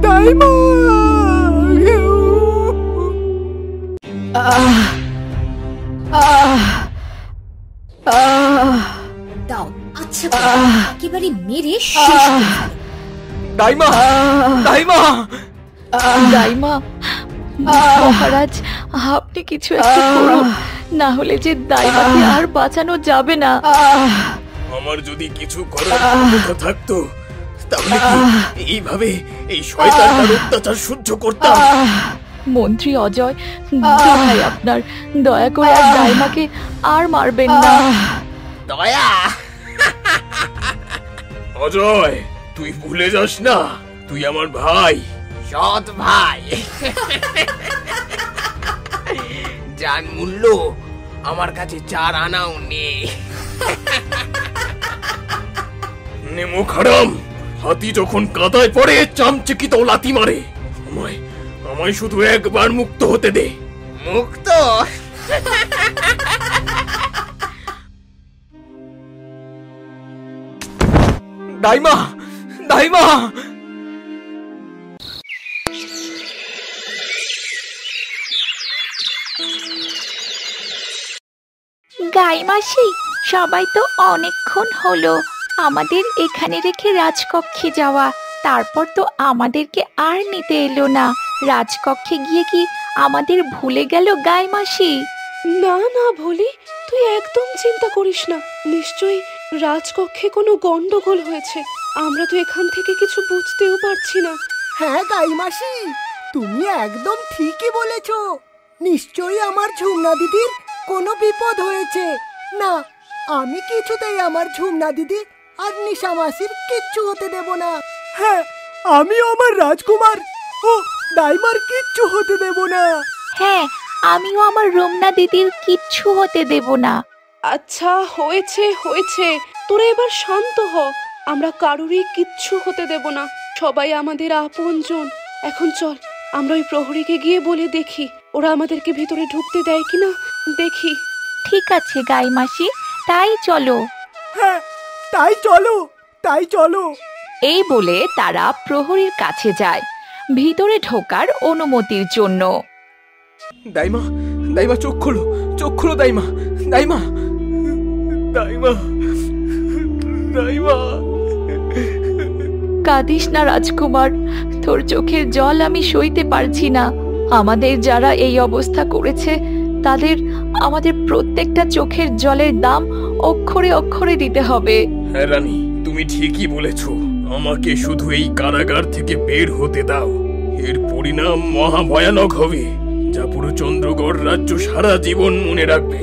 দাইমা, দাও আচ্ছা একেবারে মেরে শেষ করে ফেলো। দাইমা, দাইমা, দাইমা, মহারাজ আপনি কিছু একটা করুন, না হলে যে দাইমাকে আর বাঁচানো যাবে না। আমার যদি কিছু করার ক্ষমতা থাকতো তাহলে কি এইভাবে এই শয়তানটার অত্যাচার সহ্য করতাম? মন্ত্রী অজয়, দোহাই আপনার, দয়া করে আর দাইমাকে আর মারবেন না। দয়া? অজয়, তুই ভুলে যাস না তুই আমার ভাই, সৎ ভাই। জান মূল্য আমার কাছে 4 আনাও নেই। নেমো খারাম, হাতি যখন কাদায় পড়ে চামচিকিত লাথি মারে। আমায় শুধু একবার মুক্ত হতে দে। মুক্ত? দাইমা, দাইমা। গাইমাসি, সবাই তো অনেকক্ষণ হলো আমাদের এখানে রেখে রাজকক্ষে যাওয়া, তারপর তো আমাদেরকে আর নিতে এলো না। রাজকক্ষে গিয়ে কি আমাদের ভুলে গেল গাইমাসি? না না ভোলি, তুই একদম চিন্তা করিস না, নিশ্চয়ই রাজকক্ষে কোনো গন্ডগোল হয়েছে। আমরা তো এখান থেকে কিছু বুঝতেও পারছি না। হ্যাঁ গাইমাসি, তুমি একদম ঠিকই বলেছ। নিশ্চয়ই আমার ঝুমনা দিদির কোনো বিপদ হয়েছে। না, আমি কিছুতেই আমার ঝুমনা দিদি আর নিশা মাসির কিচ্ছু হতে দেব না। হ্যাঁ, আমিও আমার রাজকুমার ও দাইমার কিচ্ছু হতে দেব না। হ্যাঁ, আমিও আমার রমনা দিদির কিচ্ছু হতে দেব না। আচ্ছা হয়েছে হয়েছে, তোরা এবার শান্ত হ। আমরা কারুরই কিচ্ছু হতে দেব না, সবাই আমাদের আপনজন। এখন চল আমরা ওই প্রহরীকে গিয়ে বলে দেখি ওরা আমাদেরকে ভিতরে ঢুকতে দেয় কিনা দেখি। ঠিক আছে গাইমাসি, তাই চলো। হ্যাঁ, তাই চলো, তাই চলো। এই বলে তারা প্রহরীর কাছে যায় ভিতরে ঢোকার অনুমতির জন্য। দাইমা, দাইমা চোখ খোলো, চোখ খোলো দাইমা, দাইমা, দাইমা, দাইমা। কাঁদিস না রাজকুমার, তোর চোখের জল আমি সইতে পারছি না। আমাদের যারা এই অবস্থা করেছে তাদের আমাদের প্রত্যেকটা চোখের জলের দাম অক্ষরে অক্ষরে দিতে হবে। হ্যাঁ রানী, তুমি ঠিকই বলেছ। আমাকে শুধু এই কারাগার থেকে বের হতে দাও। এর পরিণাম মহাভয়ানক হবে, যা পুরো চন্দ্রগড় রাজ্য সারা জীবন মনে রাখবে।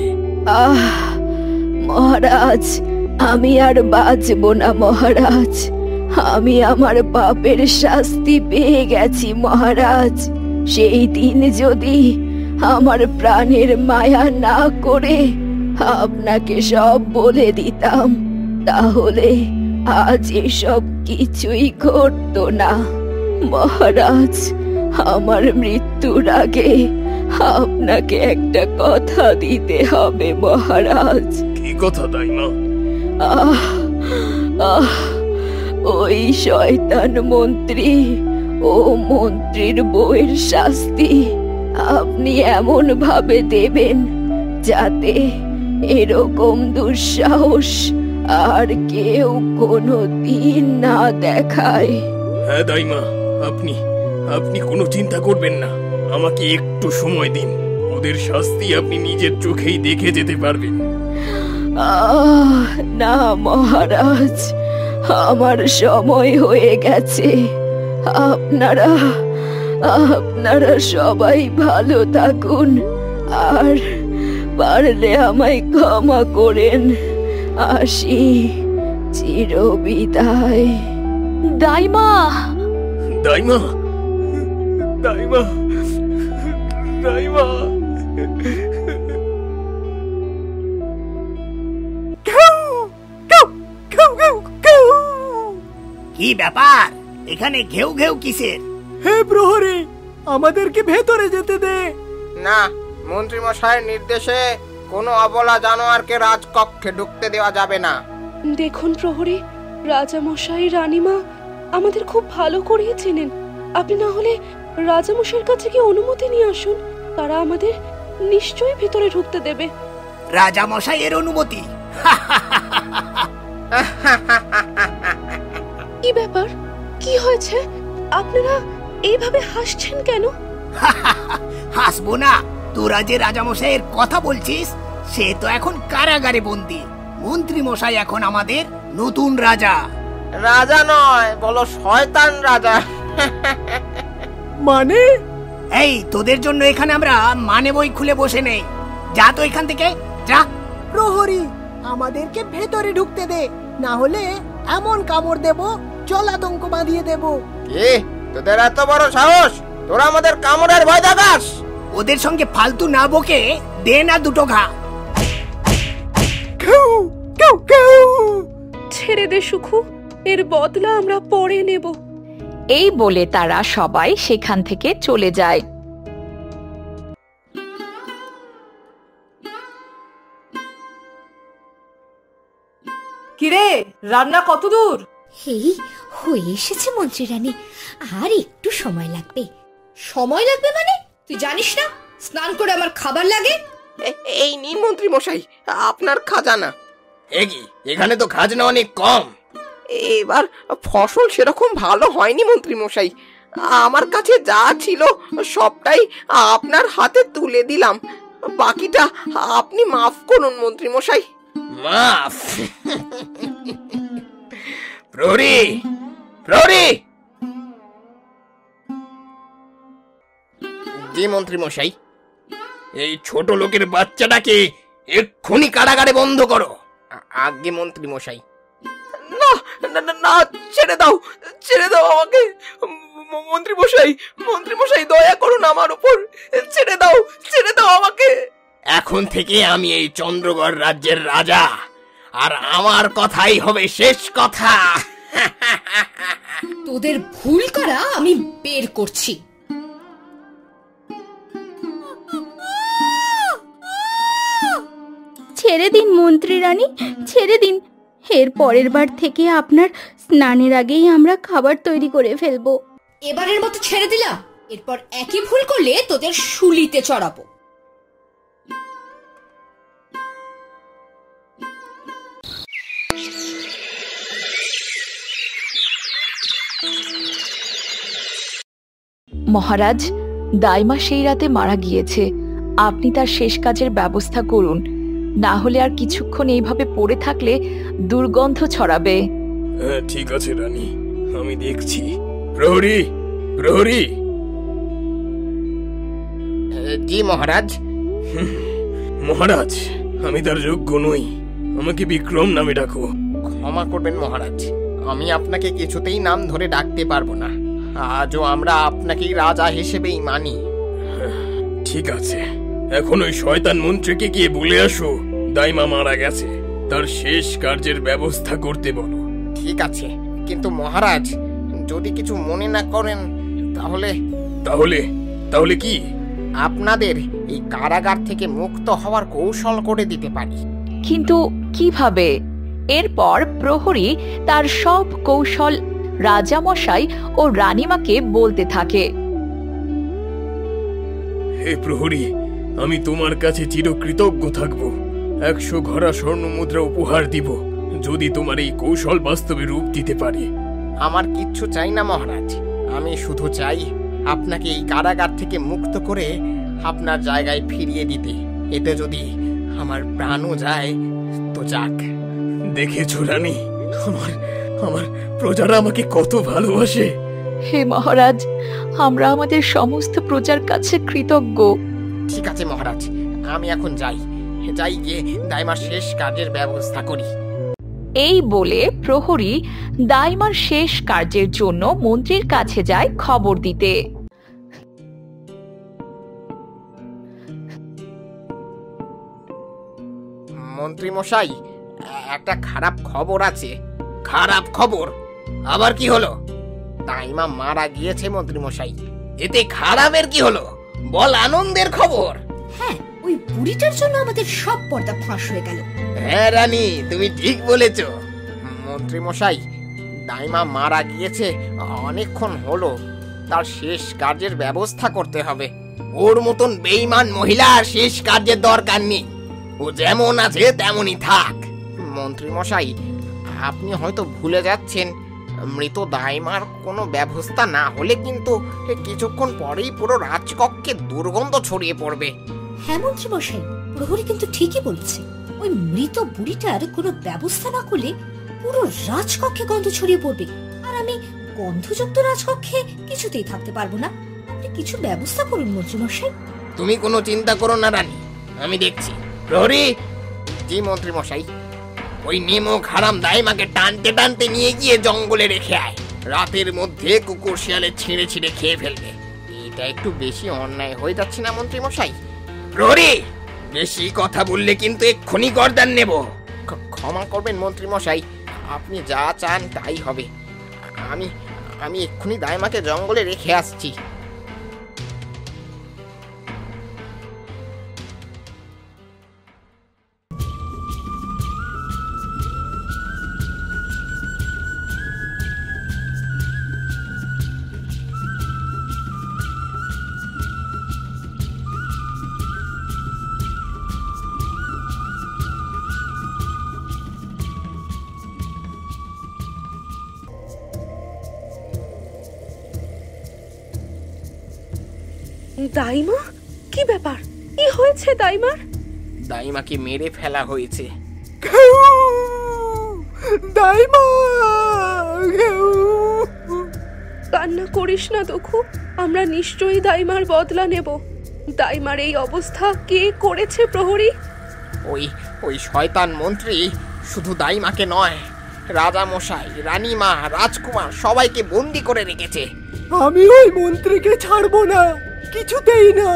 মহারাজ, আমি আর বাঁচব না মহারাজ। আমি আমার পাপের শাস্তি পেয়ে গেছি মহারাজ। সেই দিন যদি আমার প্রাণের মায়া না করে আপনাকে সব বলে দিতাম, তাহলে আজ এসব কিছুই ঘটতো না মহারাজ। আমার মৃত্যুর আগে আপনাকে একটা কথা দিতে হবে মহারাজ। কি কথা দাইমা? ওই শয়তান মন্ত্রী ও মন্ত্রীর বউয়ের শাস্তি আপনি এমন ভাবে দেবেন যাতে এরকম দুঃসাহস আর কেউ কোনো দিন না দেখায়। হ্যাঁ দাইমা, আপনি কোনো চিন্তা করবেন না। আমাকে একটু সময় দিন, ওদের শাস্তি আপনি নিজের চোখেই দেখে যেতে পারবেন। না মহারাজ, আমার সময় হয়ে গেছে। আপনারা সবাই ভালো থাকুন, আর পারলে আমায় ক্ষমা করেন। আসি, চিরবিদায়। দাইমা, দাইমা, দাইমা, দাইমা। কি ব্যাপার, এখানে ঘেউ ঘেউ কিসের? হে প্রহরী, আমাদেরকে ভেতরে যেতে দে। না, মন্ত্রী মশাইয়ের নির্দেশে কোনো অবলা জানোয়ারকে রাজকক্ষে ঢুকতে দেওয়া যাবে না। দেখুন প্রহরী, রাজামশাই রানীমা আমাদের খুব ভালো করেই চেনেন। আপনি না হলে রাজামশাইয়ের কাছে গিয়ে অনুমতি নিয়ে আসুন, তারা আমাদের নিশ্চয়ই ভিতরে ঢুকতে দেবে। রাজা মশাইয়ের অনুমতি? কি ব্যাপার, কি হয়েছে? আপনারা এইভাবে হাসছেন কেন? হাসবো না? তোরা যে রাজা মশাইয়ের কথা বলছিস, সে তো এখন কারাগারে বন্দী। মন্ত্রী মশাই এখন আমাদের নতুন রাজা। রাজা নয়, বলো শয়তান রাজা। মানে এই তোদের জন্য এখানে আমরা মানে বই খুলে বসে নেই। যা তো এখান থেকে, যা। প্রহরী, আমাদেরকে ভেতরে ঢুকতে দে, না হলে এমন কামড় দেব, জলাতঙ্ক বাঁধিয়ে দেব। কি তোদের এত বড় সাহস? তোরা আমাদের কামড়ের ভয় দেখাস? ওদের সঙ্গে ফালতু না বকে দে না দুটো ঘা। ছেড়ে দে সুখু, এর বদলা আমরা পরে নেব। এই বলে তারা সবাই সেখান থেকে চলে যায়। কিরে, রান্না কত দূর? এই হয়ে এসেছে মন্ত্রী রানী, আর একটু সময় লাগবে। সময় লাগবে মানে? তুই জানিস না স্নান করে আমার খাবার লাগে? এই নিন মন্ত্রী মশাই, আপনার খাজানা। একি এখানে তো খাজনা অনেক কম। এবার ফসল সেরকম ভালো হয়নি মন্ত্রী মশাই, আমার কাছে যা ছিল সবটাই আপনার হাতে তুলে দিলাম, বাকিটা আপনি মাফ করুন মন্ত্রী মশাই। মাফ? প্রহরী, প্রহরী! জি মন্ত্রী মশাই। এই ছোট লোকের বাচ্চাটাকে এক্ষুনি কারাগারে বন্ধ করো। আজ্ঞে মন্ত্রী মশাই। না না না না, ছেড়ে দাও, ছেড়ে দাও আমাকে মন্ত্রী মশাই, মন্ত্রী মশাই দয়া করুন আমার উপর, ছেড়ে দাও, ছেড়ে দাও আমাকে। এখন থেকে আমি এই চন্দ্রগড় রাজ্যের রাজা, আর আমার কথাই হবে শেষ কথা। তোদের ভুল করা আমি বের করছি। ছেড়ে দিন মন্ত্রী রানী, ছেড়ে দিন। এর পরের বার থেকে আপনার স্নানের আগেই আমরা খাবার তৈরি করে ফেলবো। এবারের মতো ছেড়ে দিলাম, এরপর একই ভুল করলে তোদের শুলিতে চড়াবো। মহারাজ, দাইমা সেই রাতে মারা গিয়েছে। আপনি তার শেষ কাজের ব্যবস্থা করুন, না হলে আর কিছুক্ষণ এইভাবে পড়ে থাকলে দুর্গন্ধ ছড়াবে। ঠিক আছে রানী, আমি দেখছি। প্রহরী, প্রহরী! জি মহারাজ। মহারাজ, আমি তার যোগ্য নই, আমাকে বিক্রম নামে ডাকো। ক্ষমা করবেন মহারাজ, আমি আপনাকে কিছুতেই নাম ধরে ডাকতে পারবো না। আজও আমরা আপনাকেই রাজা হিসেবেই মানি। ঠিক আছে, এখন ওই শয়তান মন্ত্রীকে গিয়ে বলে আসো দাইমা মারা গেছে, তার শেষ কার্যের ব্যবস্থা করতে বলো। ঠিক আছে, কিন্তু মহারাজ যদি কিছু মনে না করেন তাহলে। তাহলে? তাহলে কি? আপনাদের এই কারাগার থেকে মুক্ত হওয়ার কৌশল করে দিতে পারি। কিন্তু কিভাবে? এরপর প্রহরী তার সব কৌশল রাজামশাই ও রানীমাকে বলতে থাকে। হে প্রহরী, আমি তোমার কাছে চিরকৃতজ্ঞ থাকব। 100 ঘড়া স্বর্ণ মুদ্রা উপহার দিব যদি তোমার এই কৌশল বাস্তবে রূপ দিতে পারি। আমার কিচ্ছু চাই না মহারাজ, আমি শুধু চাই আপনাকে এই কারাগার থেকে মুক্ত করে আপনার জায়গায় ফিরিয়ে দিতে। এতে যদি আমার প্রাণও যায় তো যাক। দেখেছো রানী, আমার প্রজারা আমাকে কত ভালোবাসে। হে মহারাজ, আমরা আমাদের সমস্ত প্রজার কাছে কৃতজ্ঞ। ঠিক আছে মহারাজ, আমি এখন যাই গিয়ে দাইমার শেষ কাজের ব্যবস্থা করি। এই বলে প্রহরী দাইমার শেষ কার্যের জন্য মন্ত্রীর কাছে যায় খবর দিতে। মন্ত্রী মশাই, একটা খারাপ খবর আছে। খারাপ খবর? আবার কি হলো? দাইমা মারা গিয়েছে মন্ত্রী মশাই। এতে খারাপের কি হলো? বল আনন্দের খবর। হ্যাঁ, ওই বুড়িটার জন্য আমাদের সব পর্দা ফাঁস হয়ে গেল। হ্যাঁ রানী, তুমি ঠিক বলেছ। মন্ত্রী মশাই, দাইমা মারা গিয়েছে অনেকক্ষণ হলো, তার শেষ কার্যের ব্যবস্থা করতে হবে। ওর মতন বেঈমান মহিলার শেষ কার্যের দরকার নেই, ও যেমন আছে তেমনই থাক। মন্ত্রী মশাই, আপনি হয়তো ভুলে যাচ্ছেন, মৃত দাইমার কোনো ব্যবস্থা না হলে কিন্তু কিছুক্ষণ পরেই পুরো রাজকক্ষে দুর্গন্ধ ছড়িয়ে পড়বে। হ্যাঁ মন্ত্রী মশাই, প্রহরী কিন্তু ঠিকই বলেছে। ওই মৃত বুড়িটার কোনো ব্যবস্থা না করলে পুরো রাজকক্ষে গন্ধ ছড়িয়ে পড়বে, আর আমি গন্ধযুক্ত রাজকক্ষে কিছুতেই থাকতে পারবো না। আপনি কিছু ব্যবস্থা করুন মন্ত্রী মশাই। তুমি কোনো চিন্তা করো না রানী, আমি দেখছি। প্রহরী। জি মন্ত্রী মশাই। ওই নেমক হারাম দাইমাকে টানতে টানতে নিয়ে গিয়ে জঙ্গলে রেখে আয়, রাতের মধ্যে কুকুর শিয়ালে ছিঁড়ে ছিঁড়ে খেয়ে ফেলবে। এটা একটু বেশি অন্যায় হয়ে যাচ্ছে না মন্ত্রী মশাই? প্রহরী, বেশি কথা বললে কিন্তু এক্ষুনি গর্দান নেব। ক্ষমা করবেন মন্ত্রী মশাই, আপনি যা চান তাই হবে। আমি এক্ষুনি দাইমাকে জঙ্গলে রেখে আসছি। দাইমা, কি ব্যাপার? কি হয়েছে দাইমার? দাইমাকে মেরে ফেলা হয়েছে। দাইমা, কান্না করিস না দুঃখু, আমরা নিশ্চয়ই দাইমার বদলা নেব। দাইমার এই অবস্থা কে করেছে প্রহরী? ওই শয়তান মন্ত্রী শুধু দাইমাকে নয়, রাজা মশাই, রানীমা, রাজকুমার সবাইকে বন্দি করে রেখেছে। আমি ওই মন্ত্রীকে ছাড়বো না, কিছুতেই না।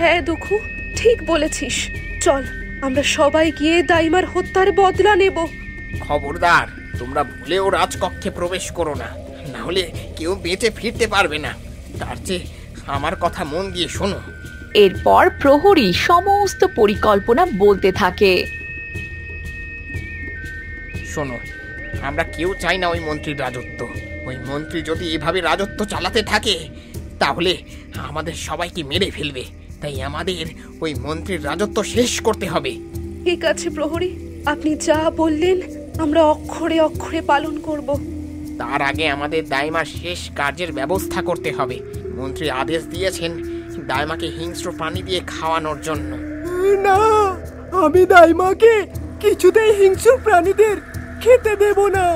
হ্যাঁ দুঃখু, ঠিক বলেছিস। চল, আমরা সবাই গিয়ে দাইমার হত্যার বদলা নেব। খবরদার, তোমরা ভুলেও রাজকক্ষে প্রবেশ করো না, না হলে কেউ বেঁচে ফিরতে পারবে না। তার চেয়ে আমার কথা মন দিয়ে শোনো। এরপর প্রহরী সমস্ত পরিকল্পনা বলতে থাকে। শোনো, আমরা কেউ চাই না ওই মন্ত্রীর রাজত্ব। ওই মন্ত্রী যদি এভাবে রাজত্ব চালাতে থাকে তাহলে আমাদের সবাইকে মেরে ফেলবে। তাই আমাদের ওই মন্ত্রীর রাজত্ব শেষ করতে হবে। ঠিক আছে প্রহরী, আপনি যা বললেন আমরা অক্ষরে অক্ষরে পালন করব। তার আগে আমাদের দাইমার শেষ কার্যের ব্যবস্থা করতে হবে। মন্ত্রী আদেশ দিয়েছেন দাইমাকে হিংস্র প্রাণী দিয়ে খাওয়ানোর জন্য। না, আমি দাইমাকে কিছুতেই হিংস্র প্রাণীদের খেতে দেব না।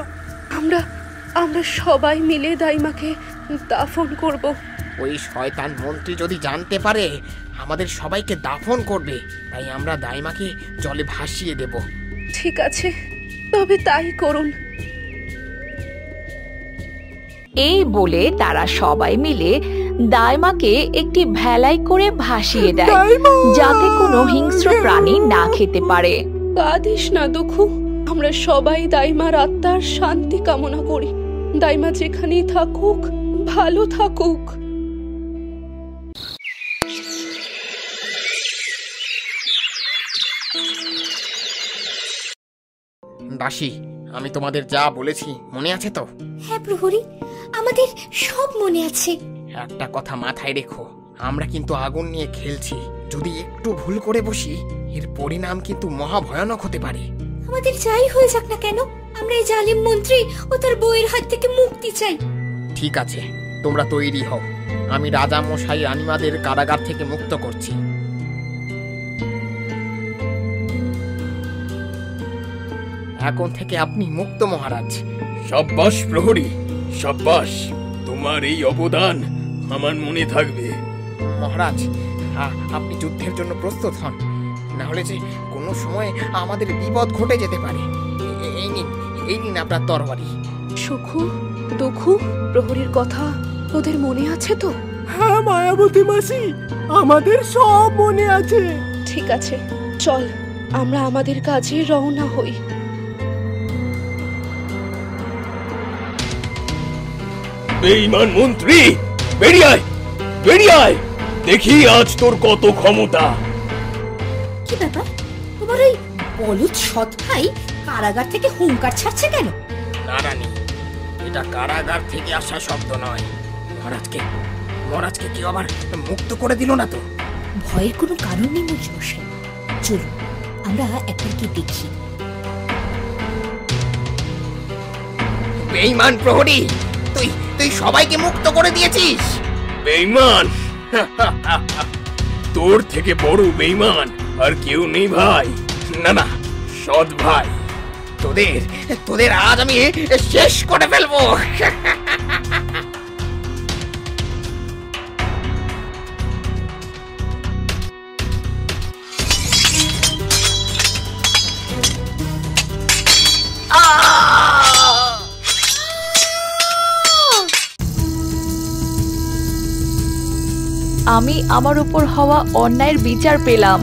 আমরা সবাই মিলে দাইমাকে দাফন করব। ওই শয়তান মন্ত্রী যদি জানতে পারে আমাদের সবাইকে দাফন করবে, তাই আমরা দাইমাকে জলে ভাসিয়ে দেব। ঠিক আছে, তবে তাই করুন। এই বলে তারা সবাই মিলে দাইমাকে একটি ভেলাই করে ভাসিয়ে দেয়, যাতে কোনো হিংস্র প্রাণী না খেতে পারে। কাঁদিস না দুঃখু, আমরা সবাই দাইমার আত্মার শান্তি কামনা করি। দাইমা যেখানেই থাকুক ভালো থাকুক। দাসী, আমি তোমাদের যা বলেছি মনে আছে তো? হ্যাঁ প্রহরী, আমাদের সব মনে আছে। একটা কথা মাথায় রেখো, আমরা কিন্তু আগুন নিয়ে খেলছি। যদি একটু ভুল করে বসি এর পরিণাম কিন্তু মহা ভয়ানক হতে পারে। আমাদের যাই হয়ে যাক না কেন, আমরা এই জালিম মন্ত্রী ও তার বউয়ের হাত থেকে মুক্তি চাই। ঠিক আছে, তোমরা তৈরি হও। আমি রাজা মশাই রানীমাদের কারাগার থেকে মুক্ত করছি। এখন থেকে আপনি মুক্ত মহারাজ। সাব্বাস প্রহরী, সাব্বাস। তোমার এই অবদান আমার মনে থাকবে। মহারাজ, আপনি যুদ্ধের জন্য প্রস্তুত হন, না হলে যে কোনো সময় আমাদের বিপদ ঘটে যেতে পারে। এই নিন আপনার তরবারি। সুখু, দুঃখু, প্রহরীর কথা তোদের মনে আছে তো? হ্যাঁ মায়াবতী মাসি, আমাদের সব মনে আছে। ঠিক আছে, চল আমরা আমাদের কাজে রওনা হই। বেঈমান মন্ত্রী, বেরিয়ে আয়, বেরিয়ে আয়, দেখি আজ তোর কত ক্ষমতা। কি ব্যাপার, তোমার ওই বলদ সৎ ভাই কারাগার থেকে হুঙ্কার ছাড়ছে কেন? এটা কারাগার থেকে আসা শব্দ নয়। মহারাজকে কেউ আবার মুক্ত করে দিল না তো? ভয়ের কোনো কারণ নেই মন্ত্রীমশাই, চলুন আমরা একবার কি দেখি। বেঈমান প্রহরী, তুই সবাইকে মুক্ত করে দিয়েছিস। বেঈমান? তোর থেকে বড় বেঈমান আর কেউ নেই ভাই। না, সৎ ভাই। তোদের আজ আমি শেষ করে ফেলবো। আমি আমার উপর হওয়া অন্যায়ের বিচার পেলাম।